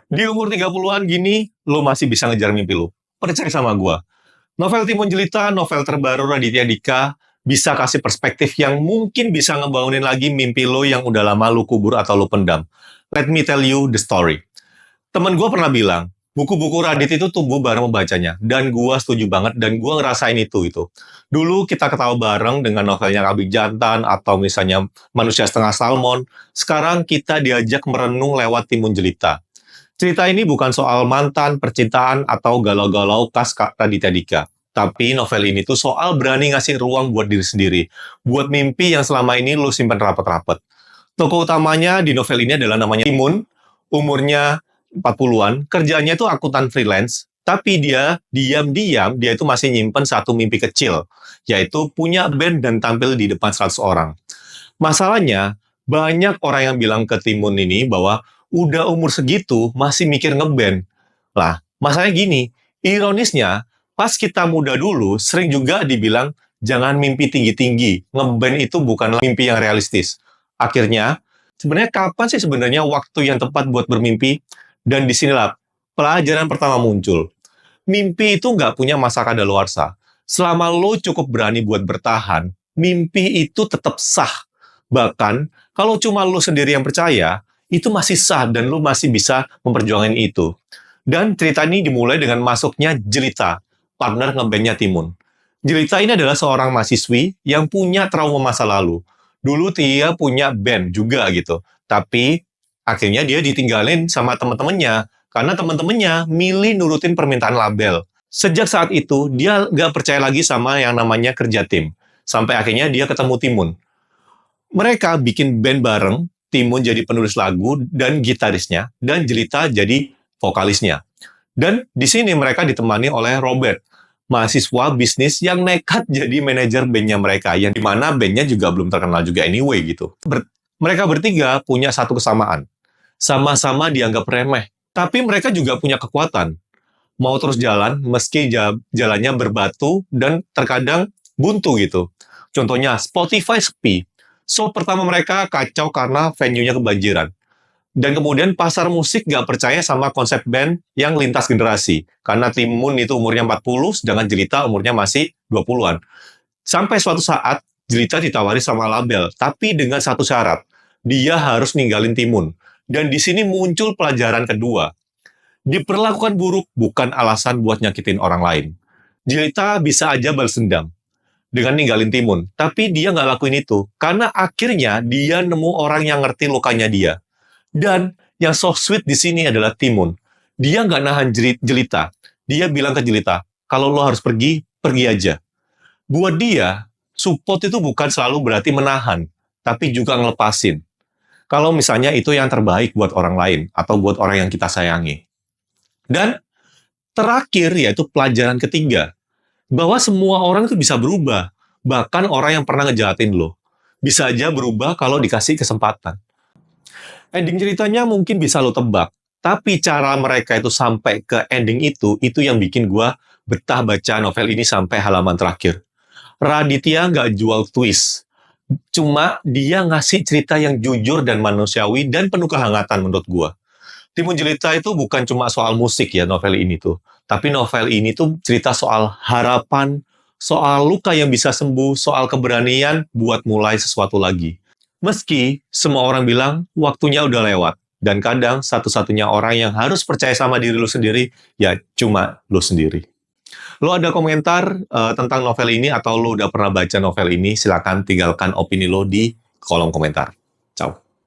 Di umur 30-an gini, lo masih bisa ngejar mimpi lo. Percaya sama gua. Novel Timun Jelita, novel terbaru Raditya Dika, bisa kasih perspektif yang mungkin bisa ngebangunin lagi mimpi lo yang udah lama lo kubur atau lo pendam. Let me tell you the story. Temen gue pernah bilang, buku-buku Radit itu tumbuh bareng membacanya. Dan gue setuju banget, dan gue ngerasain itu. Dulu kita ketawa bareng dengan novelnya Kabik Jantan, atau misalnya Manusia Setengah Salmon. Sekarang kita diajak merenung lewat Timun Jelita. Cerita ini bukan soal mantan, percintaan, atau galau-galau khas Raditya Dika. Tapi novel ini tuh soal berani ngasih ruang buat diri sendiri. Buat mimpi yang selama ini lo simpan rapat-rapat. Tokoh utamanya di novel ini adalah namanya Timun, umurnya 40-an, kerjanya itu akuntan freelance, tapi dia diam-diam dia itu masih nyimpen satu mimpi kecil, yaitu punya band dan tampil di depan 100 orang. Masalahnya, banyak orang yang bilang ke Timun ini bahwa udah umur segitu masih mikir ngeband. Lah, masalahnya gini, ironisnya, pas kita muda dulu sering juga dibilang jangan mimpi tinggi-tinggi, ngeband itu bukanlah mimpi yang realistis. Akhirnya, sebenarnya kapan sih sebenarnya waktu yang tepat buat bermimpi? Dan disinilah pelajaran pertama muncul. Mimpi itu nggak punya masa kadaluarsa. Selama lo cukup berani buat bertahan, mimpi itu tetap sah. Bahkan, kalau cuma lo sendiri yang percaya, itu masih sah dan lo masih bisa memperjuangkan itu. Dan cerita ini dimulai dengan masuknya Jelita, partner ngebandnya Timun. Jelita ini adalah seorang mahasiswi yang punya trauma masa lalu. Dulu dia punya band juga gitu. Tapi akhirnya dia ditinggalin sama teman-temannya karena teman-temannya milih nurutin permintaan label. Sejak saat itu, dia nggak percaya lagi sama yang namanya kerja tim. Sampai akhirnya dia ketemu Timun. Mereka bikin band bareng, Timun jadi penulis lagu dan gitarisnya, dan Jelita jadi vokalisnya. Dan di sini mereka ditemani oleh Robert, mahasiswa bisnis yang nekat jadi manajer bandnya mereka, yang dimana bandnya juga belum terkenal juga anyway gitu. Mereka bertiga punya satu kesamaan, sama-sama dianggap remeh, tapi mereka juga punya kekuatan. Mau terus jalan meski jalannya berbatu dan terkadang buntu gitu. Contohnya Spotify sepi. Show pertama mereka kacau karena venue-nya kebanjiran. Dan kemudian pasar musik gak percaya sama konsep band yang lintas generasi. Karena Timun itu umurnya 40, sedangkan Jelita umurnya masih 20-an. Sampai suatu saat, Jelita ditawari sama label, tapi dengan satu syarat. Dia harus ninggalin Timun. Dan di sini muncul pelajaran kedua. Diperlakukan buruk bukan alasan buat nyakitin orang lain. Jelita bisa aja balas dendam dengan ninggalin Timun. Tapi dia nggak lakuin itu. Karena akhirnya dia nemu orang yang ngerti lukanya dia. Dan yang so sweet di sini adalah Timun. Dia nggak nahan Jelita. Dia bilang ke Jelita, kalau lo harus pergi, pergi aja. Buat dia, support itu bukan selalu berarti menahan, tapi juga ngelepasin. Kalau misalnya itu yang terbaik buat orang lain, atau buat orang yang kita sayangi. Dan terakhir, yaitu pelajaran ketiga, bahwa semua orang itu bisa berubah. Bahkan orang yang pernah ngejahatin lo. Bisa aja berubah kalau dikasih kesempatan. Ending ceritanya mungkin bisa lo tebak. Tapi cara mereka itu sampai ke ending itu yang bikin gue betah baca novel ini sampai halaman terakhir. Raditya nggak jual twist. Cuma dia ngasih cerita yang jujur dan manusiawi dan penuh kehangatan menurut gue. Timun Jelita itu bukan cuma soal musik ya novel ini tuh. Tapi novel ini tuh cerita soal harapan, soal luka yang bisa sembuh, soal keberanian buat mulai sesuatu lagi. Meski semua orang bilang waktunya udah lewat. Dan kadang satu-satunya orang yang harus percaya sama diri lu sendiri, ya cuma lu sendiri. Lo ada komentar tentang novel ini atau lo udah pernah baca novel ini? Silakan tinggalkan opini lo di kolom komentar. Ciao.